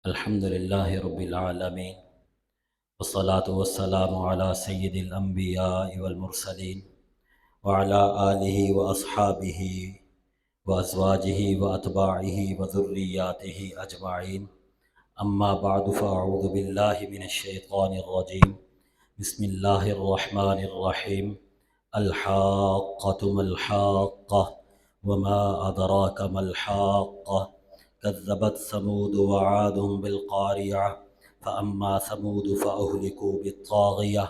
الحمد لله رب العالمين، والصلاة والسلام على سيد الأنبياء والمرسلين وعلى آله وأصحابه وأزواجه وأتباعه وذرياته أجمعين. أما بعد، فأعوذ بالله من الشيطان الرجيم. بسم الله الرحمن الرحيم. الحاقة ما الحاقة وما أدراك ما الحاقة. كذبت ثمود وعاد بالقارعة. فأما ثمود فأهلكوا بالطاغية،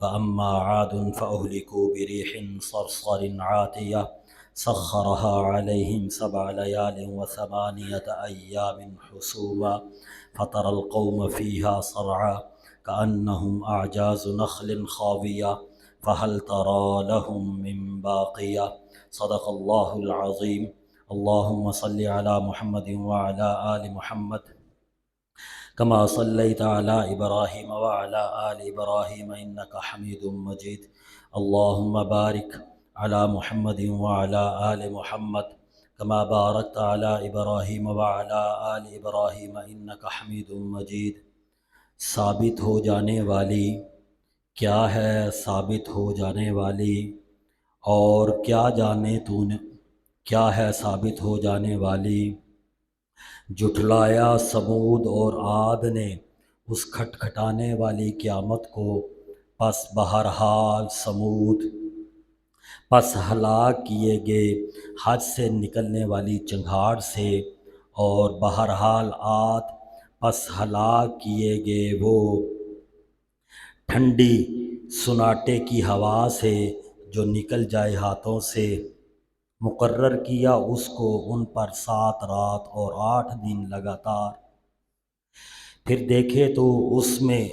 وأما عاد فأهلكوا بريح صرصر عاتية سخرها عليهم 7 ليال و8 أيام حسوما فترى القوم فيها صرعى كأنهم أعجاز نخل خاوية فهل ترى لهم من باقية. صدق الله العظيم. اللهم صل على محمد وعلى آل محمد كما صليت على إبراهيم وعلى آل إبراهيم إنك حميد مجيد. اللهم بارك على محمد وعلى آل محمد كما باركت على إبراهيم وعلى آل إبراهيم إنك حميد مجيد. ثابت ہو جانے والی کیا ہے، ثابت ہو جانے والی، اور کیا جانے تو نے کیا ہے ثابت ہو جانے والی. جھٹلایا سمود اور عاد نے اس کھٹکھٹانے والی قیامت کو، پس بہرحال سمود پس ہلاک کیے گئے حج سے نکلنے والی چنگھاڑ سے، اور بہرحال عاد پس ہلاک کیے گئے وہ ٹھنڈی سناٹے کی ہوا سے جو نکل جائے ہاتھوں سے. مقرر کیا اس کو ان پر 7 رات اور 8 دن لگاتار. پھر دیکھے تو اس میں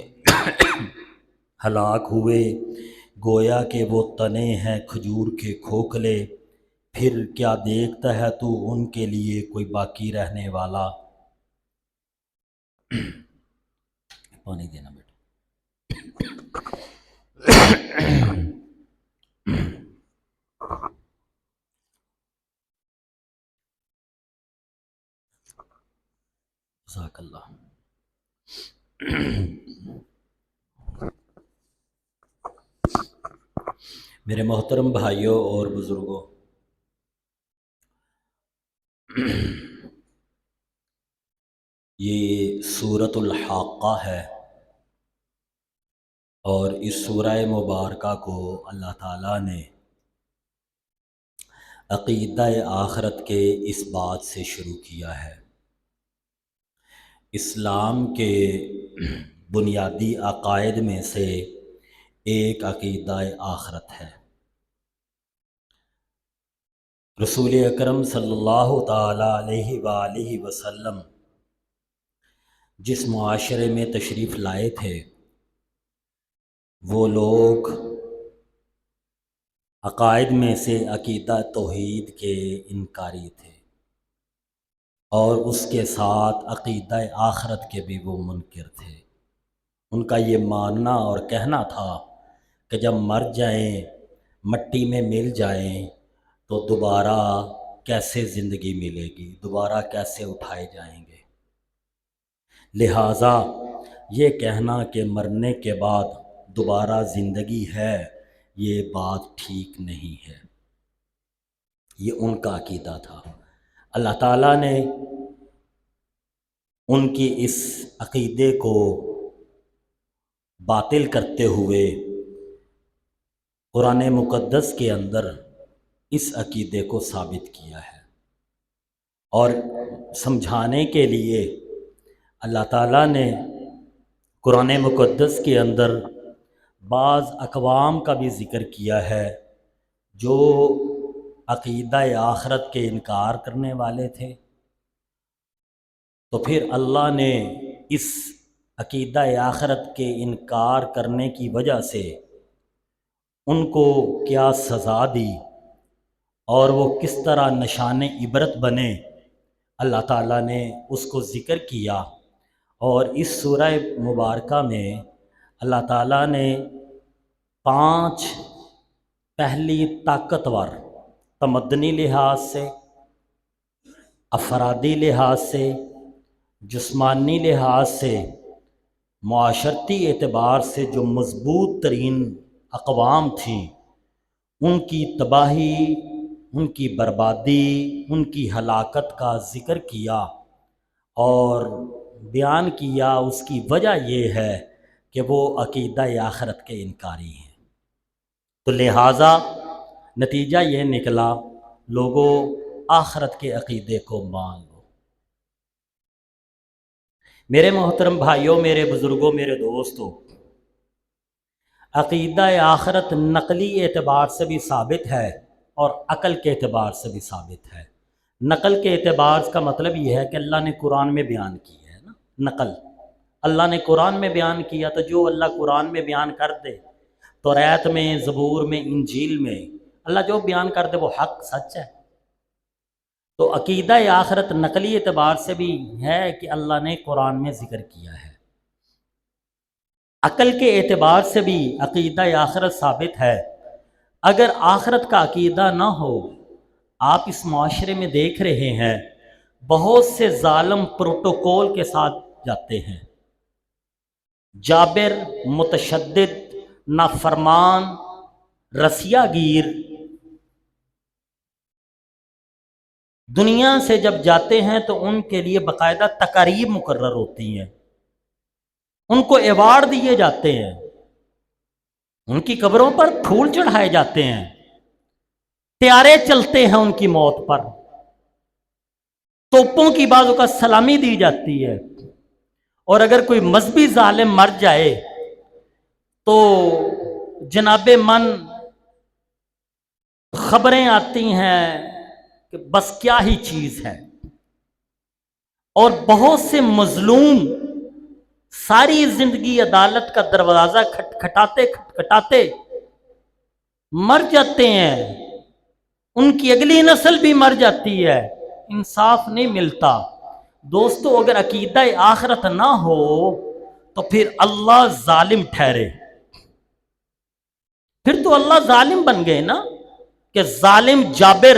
ہلاک ہوئے گویا کہ وہ تنے ہیں کھجور کے کھوکھلے. پھر کیا دیکھتا ہے تو ان کے لیے کوئی باقی رہنے والا. پانی دینا بیٹا. جزاک اللہ. میرے محترم بھائیوں اور بزرگوں، یہ سورۃ الحاقہ ہے، اور اس سورہ مبارکہ کو اللہ تعالیٰ نے عقیدہ آخرت کے اس بات سے شروع کیا ہے. اسلام کے بنیادی عقائد میں سے ایک عقیدہ آخرت ہے. رسول اکرم صلی اللہ تعالیٰ علیہ وآلہ وسلم جس معاشرے میں تشریف لائے تھے، وہ لوگ عقائد میں سے عقیدہ توحید کے انکاری تھے، اور اس کے ساتھ عقیدہ آخرت کے بھی وہ منکر تھے. ان کا یہ ماننا اور کہنا تھا کہ جب مر جائیں، مٹی میں مل جائیں، تو دوبارہ کیسے زندگی ملے گی، دوبارہ کیسے اٹھائے جائیں گے. لہٰذا یہ کہنا کہ مرنے کے بعد دوبارہ زندگی ہے، یہ بات ٹھیک نہیں ہے. یہ ان کا عقیدہ تھا. اللہ تعالیٰ نے ان کی اس عقیدے کو باطل کرتے ہوئے قرآن مقدس کے اندر اس عقیدے کو ثابت کیا ہے، اور سمجھانے کے لیے اللہ تعالیٰ نے قرآن مقدس کے اندر بعض اقوام کا بھی ذکر کیا ہے جو عقیدہ آخرت کے انکار کرنے والے تھے. تو پھر اللہ نے اس عقیدہ آخرت کے انکار کرنے کی وجہ سے ان کو کیا سزا دی، اور وہ کس طرح نشان عبرت بنے، اللہ تعالیٰ نے اس کو ذکر کیا. اور اس سورہ مبارکہ میں اللہ تعالیٰ نے 5 پہلی طاقتور تمدنی لحاظ سے، افرادی لحاظ سے، جسمانی لحاظ سے، معاشرتی اعتبار سے جو مضبوط ترین اقوام تھیں، ان کی تباہی، ان کی بربادی، ان کی ہلاکت کا ذکر کیا اور بیان کیا۔ اس کی وجہ یہ ہے کہ وہ عقیدہ آخرت کے انکاری ہیں۔ تو لہٰذا نتیجہ یہ نکلا، لوگوں آخرت کے عقیدے کو مان لو۔ میرے محترم بھائیوں، میرے بزرگوں، میرے دوستوں، عقیدہ آخرت نقلی اعتبار سے بھی ثابت ہے اور عقل کے اعتبار سے بھی ثابت ہے۔ نقل کے اعتبار کا مطلب یہ ہے کہ اللہ نے قرآن میں بیان کی ہے نا، نقل اللہ نے قرآن میں بیان کیا، تو جو اللہ قرآن میں بیان کر دے، توریت میں، زبور میں، انجیل میں، اللہ جو بیان کر دے وہ حق سچ ہے۔ تو عقیدہ آخرت نقلی اعتبار سے بھی ہے کہ اللہ نے قرآن میں ذکر کیا ہے، عقل کے اعتبار سے بھی عقیدہ آخرت ثابت ہے۔ اگر آخرت کا عقیدہ نہ ہو، آپ اس معاشرے میں دیکھ رہے ہیں بہت سے ظالم پروٹوکول کے ساتھ جاتے ہیں، جابر، متشدد، نافرمان، رسیہ گیر، دنیا سے جب جاتے ہیں تو ان کے لیے باقاعدہ تقاریب مقرر ہوتی ہیں، ان کو ایوارڈ دیے جاتے ہیں، ان کی قبروں پر پھول چڑھائے جاتے ہیں، طیارے چلتے ہیں ان کی موت پر، توپوں کی بازو کا سلامی دی جاتی ہے۔ اور اگر کوئی مذہبی ظالم مر جائے تو جناب من خبریں آتی ہیں کہ بس کیا ہی چیز ہے، اور بہت سے مظلوم ساری زندگی عدالت کا دروازہ کھٹکھٹاتے مر جاتے ہیں، ان کی اگلی نسل بھی مر جاتی ہے، انصاف نہیں ملتا۔ دوستو، اگر عقیدہ آخرت نہ ہو تو پھر اللہ ظالم ٹھہرے، پھر تو اللہ ظالم بن گئے نا، کہ ظالم جابر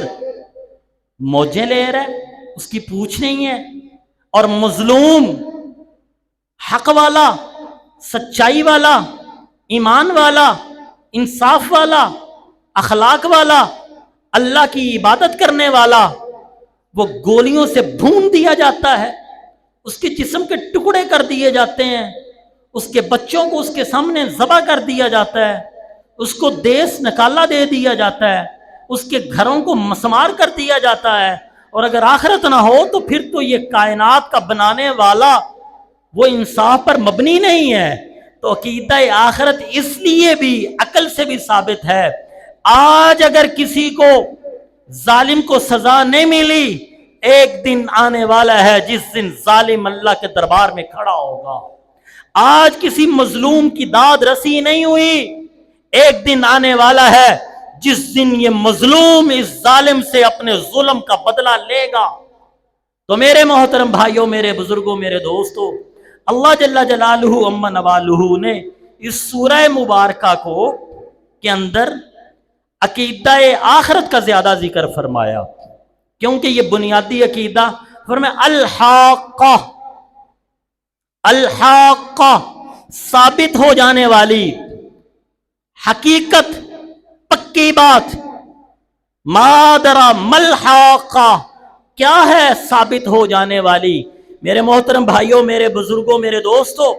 موجیں لے رہا ہے، اس کی پوچھ نہیں ہے، اور مظلوم حق والا، سچائی والا، ایمان والا، انصاف والا، اخلاق والا، اللہ کی عبادت کرنے والا، وہ گولیوں سے بھون دیا جاتا ہے، اس کے جسم کے ٹکڑے کر دیے جاتے ہیں، اس کے بچوں کو اس کے سامنے ذبح کر دیا جاتا ہے، اس کو دیس نکالا دے دیا جاتا ہے، اس کے گھروں کو مسمار کر دیا جاتا ہے۔ اور اگر آخرت نہ ہو تو پھر تو یہ کائنات کا بنانے والا وہ انصاف پر مبنی نہیں ہے۔ تو عقیدہ آخرت اس لیے بھی عقل سے بھی ثابت ہے۔ آج اگر کسی کو ظالم کو سزا نہیں ملی، ایک دن آنے والا ہے جس دن ظالم اللہ کے دربار میں کھڑا ہوگا۔ آج کسی مظلوم کی داد رسی نہیں ہوئی، ایک دن آنے والا ہے جس دن یہ مظلوم اس ظالم سے اپنے ظلم کا بدلہ لے گا۔ تو میرے محترم بھائیوں، میرے بزرگوں، میرے دوستوں، اللہ جل جلالہ عما نوالہ نے اس سورہ مبارکہ کے اندر عقیدہ آخرت کا زیادہ ذکر فرمایا، کیونکہ یہ بنیادی عقیدہ فرمایا الحاقہ، الحاقہ ثابت ہو جانے والی حقیقت، پکی بات، ما درا ملحاقہ، کیا ہے ثابت ہو جانے والی؟ میرے محترم بھائیوں، میرے بزرگوں، میرے دوستوں،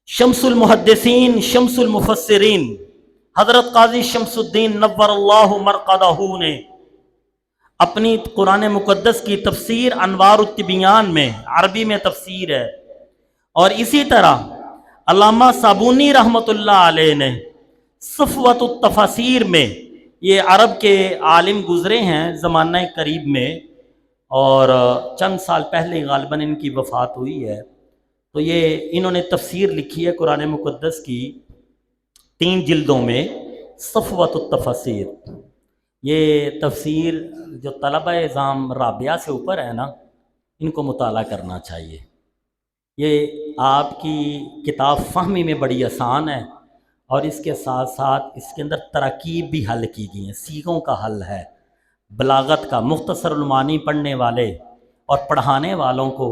شمس المحدثین، شمس المفسرین حضرت قاضی شمس الدین نور اللہ مرقدہ نے اپنی قرآن مقدس کی تفسیر انوار التبیان میں، عربی میں تفسیر ہے، اور اسی طرح علامہ صابونی رحمۃ اللہ علیہ نے صفوت التفاسیر میں، یہ عرب کے عالم گزرے ہیں زمانہ قریب میں، اور چند سال پہلے غالباً ان کی وفات ہوئی ہے، تو یہ انہوں نے تفسیر لکھی ہے قرآن مقدس کی 3 جلدوں میں، صفوت التفاسیر۔ یہ تفسیر جو طلبہ اعظام رابعہ سے اوپر ہے نا، ان کو مطالعہ کرنا چاہیے۔ یہ آپ کی کتاب فہمی میں بڑی آسان ہے، اور اس کے ساتھ ساتھ اس کے اندر تراکیب بھی حل کی گئی ہیں، سیغوں کا حل ہے، بلاغت کا، مختصر المعانی پڑھنے والے اور پڑھانے والوں کو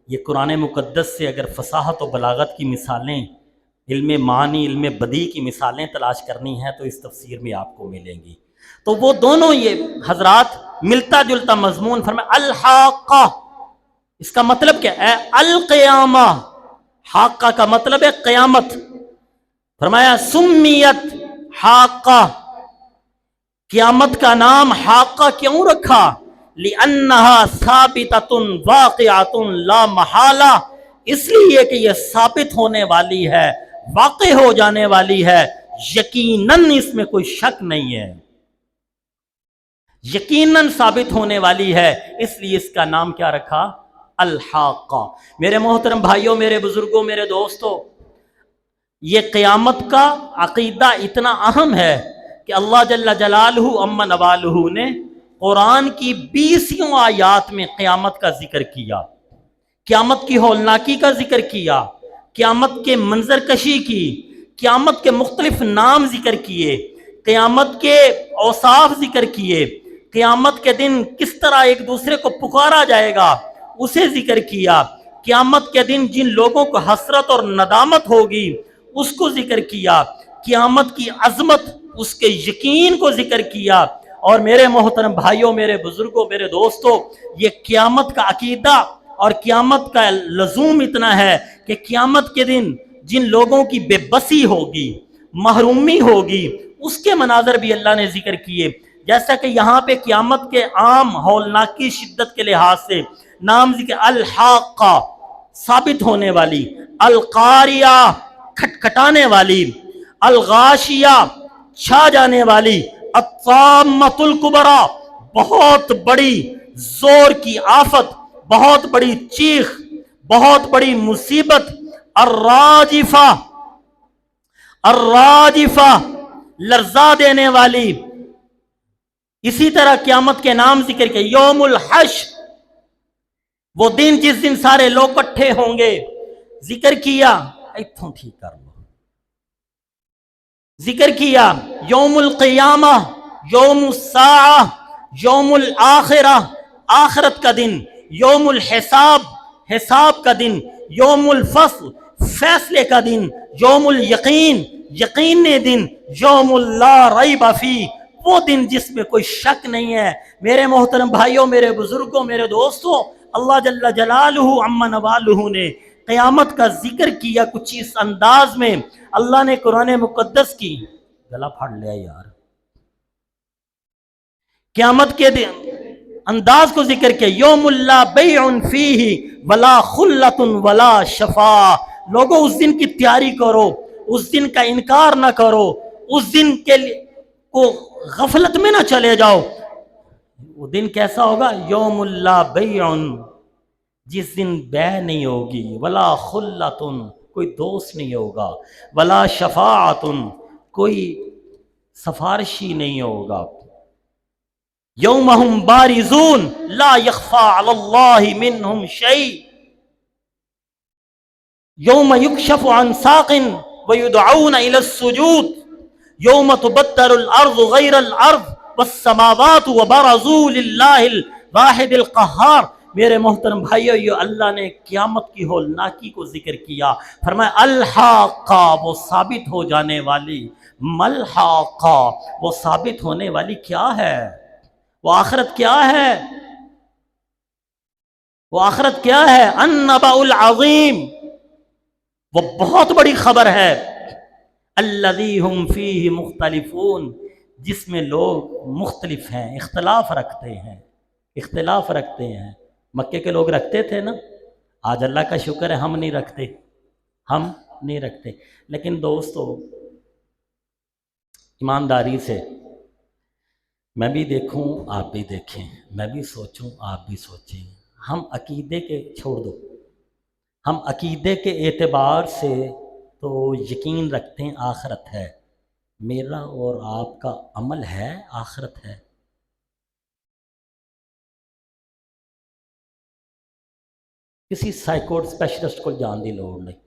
یہ قرآن مقدس سے اگر فصاحت و بلاغت کی مثالیں، علم معنی، علم بدیع کی مثالیں تلاش کرنی ہیں تو اس تفسیر میں آپ کو ملیں گی۔ تو وہ دونوں یہ حضرات ملتا جلتا مضمون فرمایا الحاقہ، اس کا مطلب کیا ہے؟ القیامہ، حاقہ کا مطلب ہے قیامت۔ فرمایا سمیت حاقہ، قیامت کا نام حاقہ کیوں رکھا؟ لِأَنَّهَا ثَابِتَةٌ وَاقِعَةٌ لَا مَحَالَةٌ، اس لیے کہ یہ ثابت ہونے والی ہے، واقع ہو جانے والی ہے، یقیناً اس میں کوئی شک نہیں ہے، یقیناً ثابت ہونے والی ہے، اس لیے اس کا نام کیا رکھا؟ الحاقہ۔ میرے محترم بھائیوں، میرے بزرگوں، میرے دوستوں، یہ قیامت کا عقیدہ اتنا اہم ہے کہ اللہ جل جلالہ عم نوالہ نے قرآن کی 20 آیات میں قیامت کا ذکر کیا، قیامت کی ہولناکی کا ذکر کیا، قیامت کے منظر کشی کی، قیامت کے مختلف نام ذکر کیے، قیامت کے اوصاف ذکر کیے، قیامت کے دن کس طرح ایک دوسرے کو پکارا جائے گا اسے ذکر کیا، قیامت کے دن جن لوگوں کو حسرت اور ندامت ہوگی اس کو ذکر کیا، قیامت کی عظمت، اس کے یقین کو ذکر کیا۔ اور میرے محترم بھائیوں، میرے بزرگوں، میرے دوستوں، یہ قیامت کا عقیدہ اور قیامت کا لزوم اتنا ہے کہ قیامت کے دن جن لوگوں کی بے بسی ہوگی، محرومی ہوگی، اس کے مناظر بھی اللہ نے ذکر کیے۔ جیسا کہ یہاں پہ قیامت کے عام ہولناکی شدت کے لحاظ سے نام ذکر الحاقہ، ثابت ہونے والی، القاریہ، کھٹکھٹانے والی، الغاشیہ، چھا جانے والی، الطامۃ الکبریٰ، بہت بڑی زور کی آفت، بہت بڑی چیخ، بہت بڑی مصیبت، الراجفہ، الراجفہ، لرزا دینے والی۔ اسی طرح قیامت کے نام ذکر کے یوم الحشر، وہ دن جس دن سارے لوگ اکٹھے ہوں گے، ذکر کیا، ایتھوں ٹھیک کر لو، ذکر کیا یوم القیامہ، یوم الساعہ، یوم الآخرہ، آخرت کا دن، یوم الحساب، حساب کا دن، یوم الفصل، فیصلے کا دن، یوم الیقین، یقین دن، یوم لا ریب فیہ، وہ دن جس میں کوئی شک نہیں ہے۔ میرے محترم بھائیوں، میرے بزرگوں، میرے دوستوں، اللہ جل جلالہ عم نوالہ نے قیامت کا ذکر کیا کچھ اس انداز میں۔ اللہ نے قرآن مقدس کی گلا پھاڑ لیا یار، قیامت کے دن انداز کو ذکر کیا، یوم لا بیع فیہ ولا خلۃ ولا شفاء، لوگوں اس دن کی تیاری کرو، اس دن کا انکار نہ کرو، اس دن کے کو غفلت میں نہ چلے جاؤ۔ وہ دن کیسا ہوگا؟ یوم لا بیع، جس دن بیع نہیں ہوگی، ولا خلۃ، کوئی دوست نہیں ہوگا، ولا شفاعۃ، کوئی سفارشی نہیں ہوگا۔ یوم ہم بارزون لا یخفی علی اللہ منہم شیء، یوم یکشف عن ساق ویدعون الی السجود، یوم تبدل الارض غیر الارض والسماوات وبرزوا للہ الواحد القہار۔ میرے محترم بھائیو، یہ اللہ نے قیامت کی ہولناکی کو ذکر کیا، فرمایا الحاقہ، وہ ثابت ہو جانے والی، ملحاقہ، وہ ثابت ہونے والی کیا ہے؟ وہ آخرت کیا ہے؟ وہ آخرت کیا ہے؟ النبأ العظیم، وہ بہت بڑی خبر ہے، الذی ہم فیہ مختلفون، جس میں لوگ مختلف ہیں، اختلاف رکھتے ہیں، اختلاف رکھتے ہیں۔ مکے کے لوگ رکھتے تھے نا، آج اللہ کا شکر ہے ہم نہیں رکھتے، ہم نہیں رکھتے۔ لیکن دوستو، ایمانداری سے میں بھی دیکھوں، آپ بھی دیکھیں، میں بھی سوچوں، آپ بھی سوچیں، ہم عقیدے کے چھوڑ دو، ہم عقیدے کے اعتبار سے تو یقین رکھتے ہیں آخرت ہے، میرا اور آپ کا عمل ہے آخرت ہے؟ کسی سائیکوڈ اسپیشلسٹ کو جان دی لوڑ نہیں،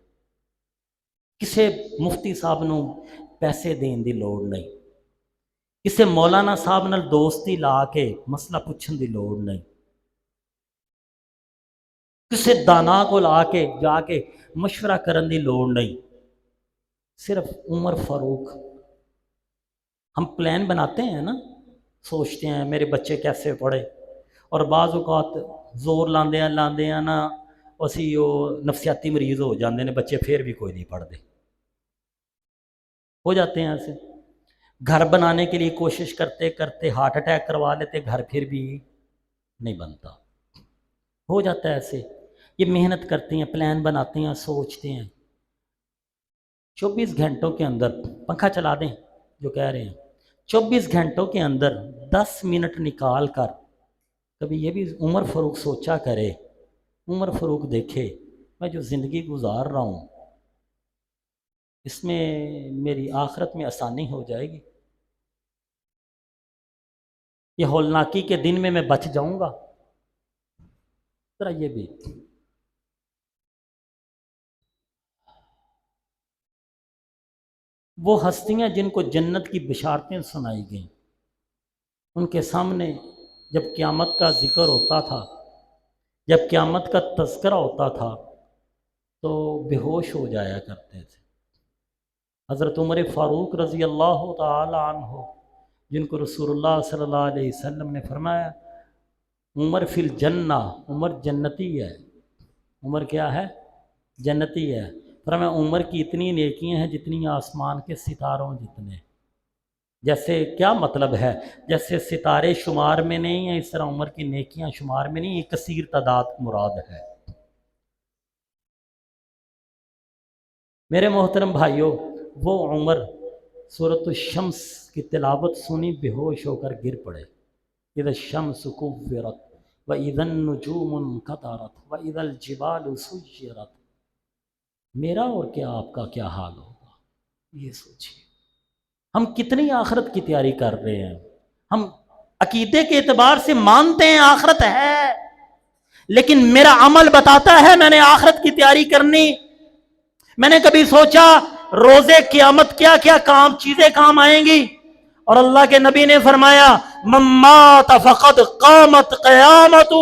کسی مفتی صاحب نو پیسے دین دی لوڑ نہیں، کسی مولانا صاحب نال دوستی لا کے مسئلہ پوچھن دی لوڑ نہیں۔ کسی دانا کو لا کے جا کے مشورہ کرنے کی لوڑ نہیں، صرف عمر فاروق۔ ہم پلان بناتے ہیں نا، سوچتے ہیں میرے بچے کیسے پڑھے، اور بعض اوقات زور لاندے ہیں نا اسی وہ نفسیاتی مریض ہو جاندے نے، بچے پھر بھی کوئی نہیں پڑھتے، ہو جاتے ہیں ایسے۔ گھر بنانے کے لیے کوشش کرتے کرتے ہارٹ اٹیک کروا لیتے، گھر پھر بھی نہیں بنتا، ہو جاتا ہے ایسے۔ یہ محنت کرتے ہیں، پلان بناتے ہیں، سوچتے ہیں، 24 گھنٹوں کے اندر پنکھا چلا دیں جو کہہ رہے ہیں، 24 گھنٹوں کے اندر 10 منٹ نکال کر کبھی یہ بھی عمر فاروق سوچا کرے، عمر فاروق دیکھے میں جو زندگی گزار رہا ہوں اس میں میری آخرت میں آسانی ہو جائے گی، یہ ہولناکی کے دن میں بچ جاؤں گا، ذرا یہ بھی۔ وہ ہستیاں جن کو جنت کی بشارتیں سنائی گئیں، ان کے سامنے جب قیامت کا ذکر ہوتا تھا، جب قیامت کا تذکرہ ہوتا تھا تو بے ہوش ہو جایا کرتے تھے۔ حضرت عمر فاروق رضی اللہ تعالی عنہ، جن کو رسول اللہ صلی اللہ علیہ وسلم نے فرمایا عمر فی الجنہ، عمر جنتی ہے، عمر کیا ہے؟ جنتی ہے۔ فرمایا عمر کی اتنی نیکیاں ہیں جتنی آسمان کے ستاروں جتنے۔ جیسے کیا مطلب ہے؟ جیسے ستارے شمار میں نہیں ہیں اس طرح عمر کی نیکیاں شمار میں نہیں، یہ کثیر تعداد مراد ہے۔ میرے محترم بھائیوں، وہ عمر سورۃ الشمس کی تلاوت سنی بے ہوش ہو کر گر پڑے، اذا الشمس کورت واذا النجوم انکدرت واذا الجبال سیرت۔ میرا اور کیا آپ کا کیا حال ہوگا؟ یہ سوچیے، ہم کتنی آخرت کی تیاری کر رہے ہیں۔ ہم عقیدے کے اعتبار سے مانتے ہیں آخرت ہے، لیکن میرا عمل بتاتا ہے میں نے آخرت کی تیاری کرنی۔ میں نے کبھی سوچا روزے قیامت کیا کیا چیزیں کام آئیں گی؟ اور اللہ کے نبی نے فرمایا من مات فقد قامت قیامتہ،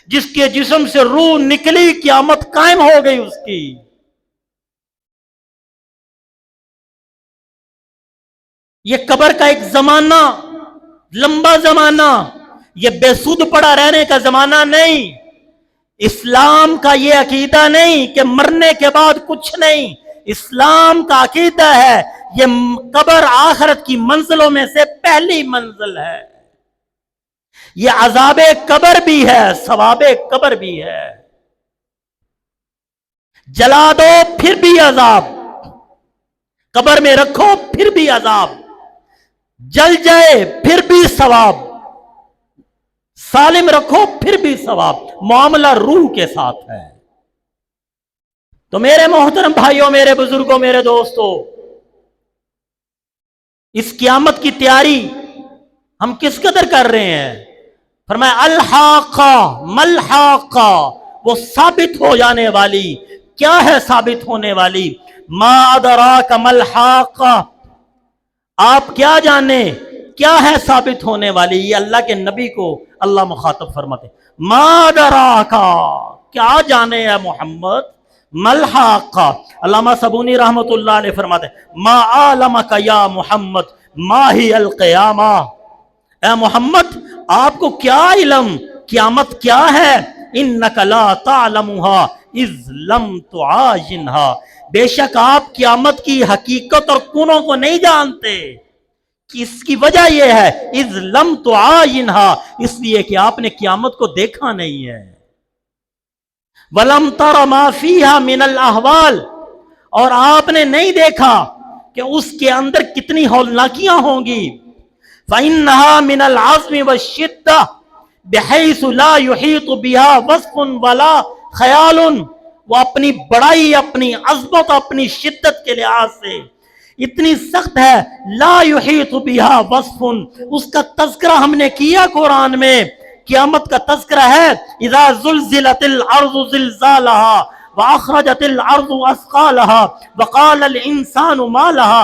جس کے جسم سے روح نکلی قیامت قائم ہو گئی اس کی۔ یہ قبر کا ایک زمانہ، لمبا زمانہ، یہ بے سود پڑا رہنے کا زمانہ نہیں۔ اسلام کا یہ عقیدہ نہیں کہ مرنے کے بعد کچھ نہیں، اسلام کا عقیدہ ہے یہ قبر آخرت کی منزلوں میں سے پہلی منزل ہے، یہ عذاب قبر بھی ہے، ثواب قبر بھی ہے۔ جلا دو پھر بھی عذاب، قبر میں رکھو پھر بھی عذاب، جل جائے پھر بھی ثواب، سالم رکھو پھر بھی ثواب، معاملہ روح کے ساتھ ہے۔ تو میرے محترم بھائیوں، میرے بزرگوں، میرے دوستوں، اس قیامت کی تیاری ہم کس قدر کر رہے ہیں؟ فرمایا الحاقہ ملحاقہ، وہ ثابت ہو جانے والی کیا ہے؟ ثابت ہونے والی ما ادراک ملحاقہ، آپ کیا جانے کیا ہے ثابت ہونے والی؟ یہ اللہ کے نبی کو اللہ مخاطب فرماتے ما ادراک، کیا جانے ہے محمد؟ ملحاقہ۔ علامہ صابونی رحمت اللہ علیہ فرماتے ما عالمک یا محمد ما ہی القیامہ، اے محمد آپ کو کیا علم قیامت کیا ہے؟ انک لا تعلمها اذ لم تعاینها، بے شک آپ قیامت کی حقیقت اور کنوں کو نہیں جانتے۔ اس کی وجہ یہ ہے اذ لم تعاینها، اس لیے کہ آپ نے قیامت کو دیکھا نہیں ہے۔ وَلَمْ تَرَ مَا فِيهَا مِنَ الْأَحْوَالِ، اور آپ نے نہیں دیکھا کہ اس کے اندر کتنی ہولناکیاں ہوں گی۔ فَإِنَّهَا مِنَ الْعَزْمِ وَالشِّدَّةِ بِحَيْثُ لَا يُحِيطُ بِهَا وَصْفٌ وَلَا خَيَالٌ، وہ اپنی بڑائی، اپنی عظمت، اپنی شدت کے لحاظ سے اتنی سخت ہے، لا يحيط بها وصف، اس کا تذکرہ ہم نے کیا قرآن میں۔ قیامت کا تذکرہ ہے اذا زلزلت الارض زلزالها واخرجت الارض اثقالها وقال الانسان ما لها،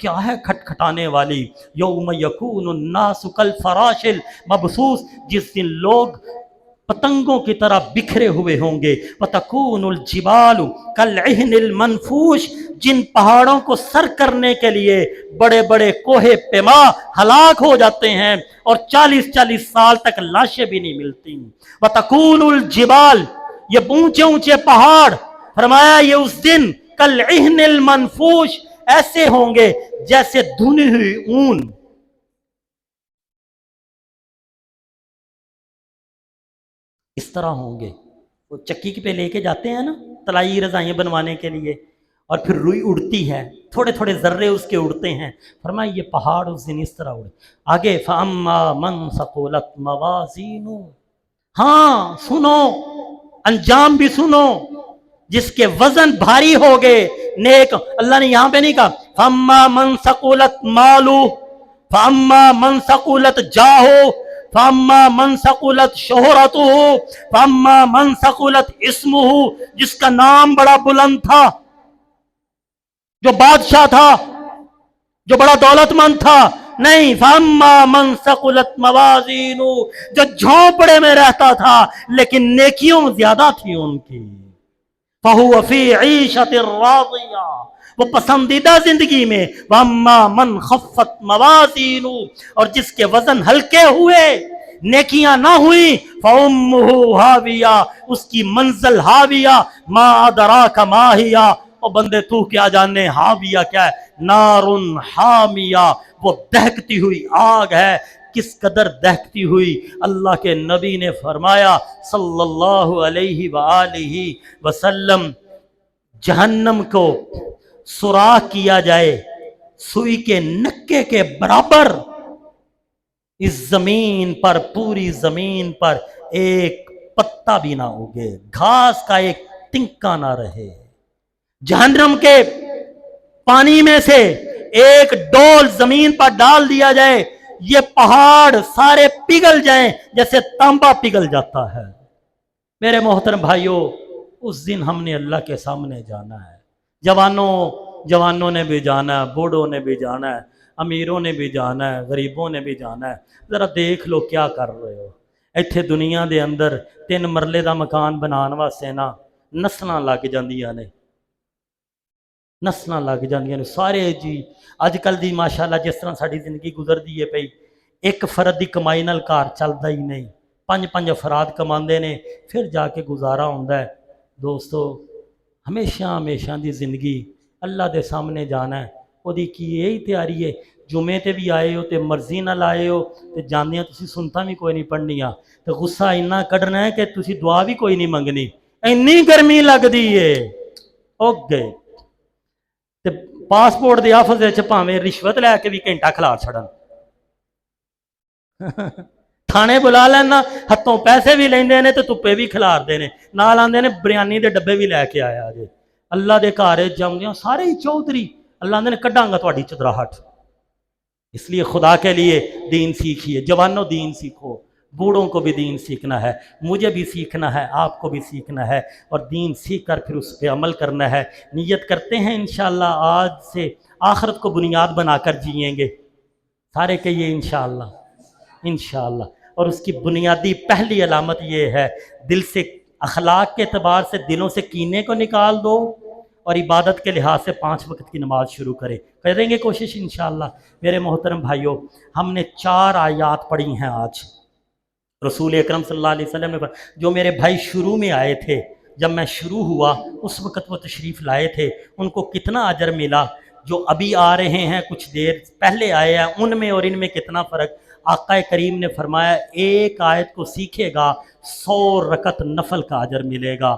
کیا ہے کھٹکھٹانے والی؟ یوم یکون الناس کالفراشل مبثوث، جس دن لوگ پتنگوں کی طرح بکھرے ہوئے ہوں گے۔ وَتَكُونُ الْجِبَالُ كَالْعِهْنِ الْمَنْفُوشِ، جن پہاڑوں کو سر کرنے کے لیے بڑے بڑے کوہ پیما ہلاک ہو جاتے ہیں اور 40 سال تک لاشیں بھی نہیں ملتی۔ وَتَكُونُ الْجِبَالُ، یہ اونچے اونچے پہاڑ، فرمایا یہ اس دن کالعہن المنفوش، ایسے ہوں گے جیسے دھنی ہوئی اون۔ اس طرح ہوں گے، وہ چکی پہ لے کے جاتے ہیں نا طلائی رضائیاں بنوانے کے لیے، اور پھر روئی اڑتی ہے، تھوڑے تھوڑے ذرے اس کے اڑتے ہیں، فرمایا یہ پہاڑ اس دن اس طرح اڑے۔ آگے فَأَمَّا مَنْ ثَقُلَتْ مَوَازِينُهُ، ہاں سنو، انجام بھی سنو، جس کے وزن بھاری ہو گئے نیک، اللہ نے یہاں پہ نہیں کہا فَأَمَّا مَنْ ثَقُلَتْ مَالُهُ، فَأَمَّا مَنْ ثَقُلَتْ جَاهُهُ، فَأَمَّا مَنْ ثَقُلَتْ شُهْرَتُهُ، فَأَمَّا مَنْ ثَقُلَتْ اسْمُهُ، جس کا نام بڑا بلند تھا، جو بادشاہ تھا، جو بڑا دولت مند تھا، نہیں، فَأَمَّا مَنْ ثَقُلَتْ مَوَازِينُهُ، جو جھونپڑے میں رہتا تھا لیکن نیکیوں زیادہ تھی ان کی، فَهُوَ فِي عِيشَةٍ رَاضِيَةٍ، وہ پسندیدہ زندگی میں، وَأَمَّا مَنْ خَفَّتْ مَوَازِينُهُ، اور جس کے وزن ہلکے ہوئے، نیکیاں نہ ہوئی، فَأُمُّهُ هَاوِيَةٌ، اس کی منزل ہاویہ، مَا أَدْرَاكَ مَا هِيَ، اور بندے تو کیا جانے ہاویہ کیا ہے؟ نارٌ حامیہ، وہ دہکتی ہوئی آگ ہے۔ کس قدر دہکتی ہوئی؟ اللہ کے نبی نے فرمایا صلی اللہ علیہ وآلہ وسلم، جہنم کو سوراخ کیا جائے سوئی کے نکے کے برابر، اس زمین پر، پوری زمین پر ایک پتا بھی نہ اگے، گھاس کا ایک تنکا نہ رہے۔ جہنم کے پانی میں سے ایک ڈول زمین پر ڈال دیا جائے، یہ پہاڑ سارے پگھل جائیں جیسے تانبا پگھل جاتا ہے۔ میرے محترم بھائیوں، اس دن ہم نے اللہ کے سامنے جانا ہے۔ جوانوں نے بھی جانا ہے، بوڑھوں نے بھی جانا ہے، امیروں نے بھی جانا ہے، غریبوں نے بھی جانا ہے۔ ذرا دیکھ لو کیا کر رہے ہو ایتھے دنیا دے اندر۔ 3 مرلے دا مکان بنان واسطے نا نسلاں لگ جاندیاں نے، نسلاں لگ جاندیاں نے سارے جی۔ اج کل دی ماشاءاللہ جس طرح ساری زندگی گزردی ہے پئی، ایک فرد دی کمائی نال گھر چلدا ہی نہیں، 5 افراد کماندے نے پھر جا کے گزارا ہوندا ہے۔ دوستو، ہمیشہ دی زندگی اللہ دے سامنے جانا ہے، وہ دی کی یہی تیاری ہے۔ جمعے تے بھی آئے ہو تے مرضی نہ لائے ہو تے جاندیاں تسی سنتا بھی کوئی نہیں پڑھنیاں تے غصہ اتنا کڈنا ہے کہ تسی دعا بھی کوئی نہیں منگنی، اینی گرمی لگدی ہے۔ او گئے تے پاسپورٹ دے آفس وچ بھاویں رشوت لے کے بھی گھنٹہ کھلا چھڑن، تھانے بلا لینا، ہتھوں پیسے بھی لیندے نے تے تپے بھی کھلار دے نے، نال آندے نے بریانی دے ڈبے بھی لے کے آیا جے۔ اللہ دے گھر جاؤندیاں سارے ہی چودھری، اللہ آندے نے کڈاں گا تہاڈی چدراہٹ۔ اس لیے خدا کے لیے دین سیکھیے، جوانوں دین سیکھو، بوڑھوں کو بھی دین سیکھنا ہے، مجھے بھی سیکھنا ہے، آپ کو بھی سیکھنا ہے، اور دین سیکھ کر پھر اس پہ عمل کرنا ہے۔ نیت کرتے ہیں انشاءاللہ آج سے آخرت کو بنیاد بنا کر جئیں گے، سارے کہیے انشاءاللہ، انشاءاللہ۔ اور اس کی بنیادی پہلی علامت یہ ہے، دل سے، اخلاق کے اعتبار سے دلوں سے کینے کو نکال دو، اور عبادت کے لحاظ سے 5 وقت کی نماز شروع کریں گے کوشش انشاءاللہ۔ میرے محترم بھائیوں، ہم نے 4 آیات پڑھی ہیں آج۔ رسول اکرم صلی اللہ علیہ وسلم نے جو میرے بھائی شروع میں آئے تھے، جب میں شروع ہوا اس وقت وہ تشریف لائے تھے، ان کو کتنا اجر ملا، جو ابھی آ رہے ہیں کچھ دیر پہلے آئے ہیں ان میں اور ان میں کتنا فرق۔ آقا کریم نے فرمایا ایک آیت کو سیکھے گا 100 رکعت نفل کا اجر ملے گا،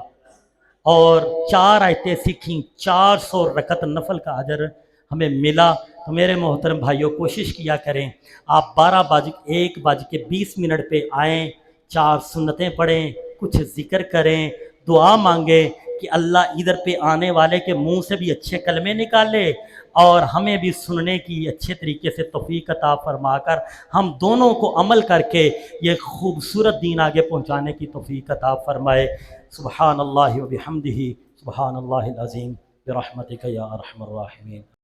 اور 4 آیتیں سیکھیں 400 رکعت نفل کا اجر ہمیں ملا۔ تو میرے محترم بھائیوں، کوشش کیا کریں آپ 1:20 پہ آئیں، 4 سنتیں پڑھیں، کچھ ذکر کریں، دعا مانگیں کہ اللہ ادھر پہ آنے والے کے منہ سے بھی اچھے کلمے نکالے، اور ہمیں بھی سننے کی اچھے طریقے سے توفیق عطا فرما کر ہم دونوں کو عمل کر کے یہ خوبصورت دین آگے پہنچانے کی توفیق عطا فرمائے۔ سبحان اللہ و بحمدہ، سبحان اللہ العظیم، برحمتک یا ارحم الراحمین۔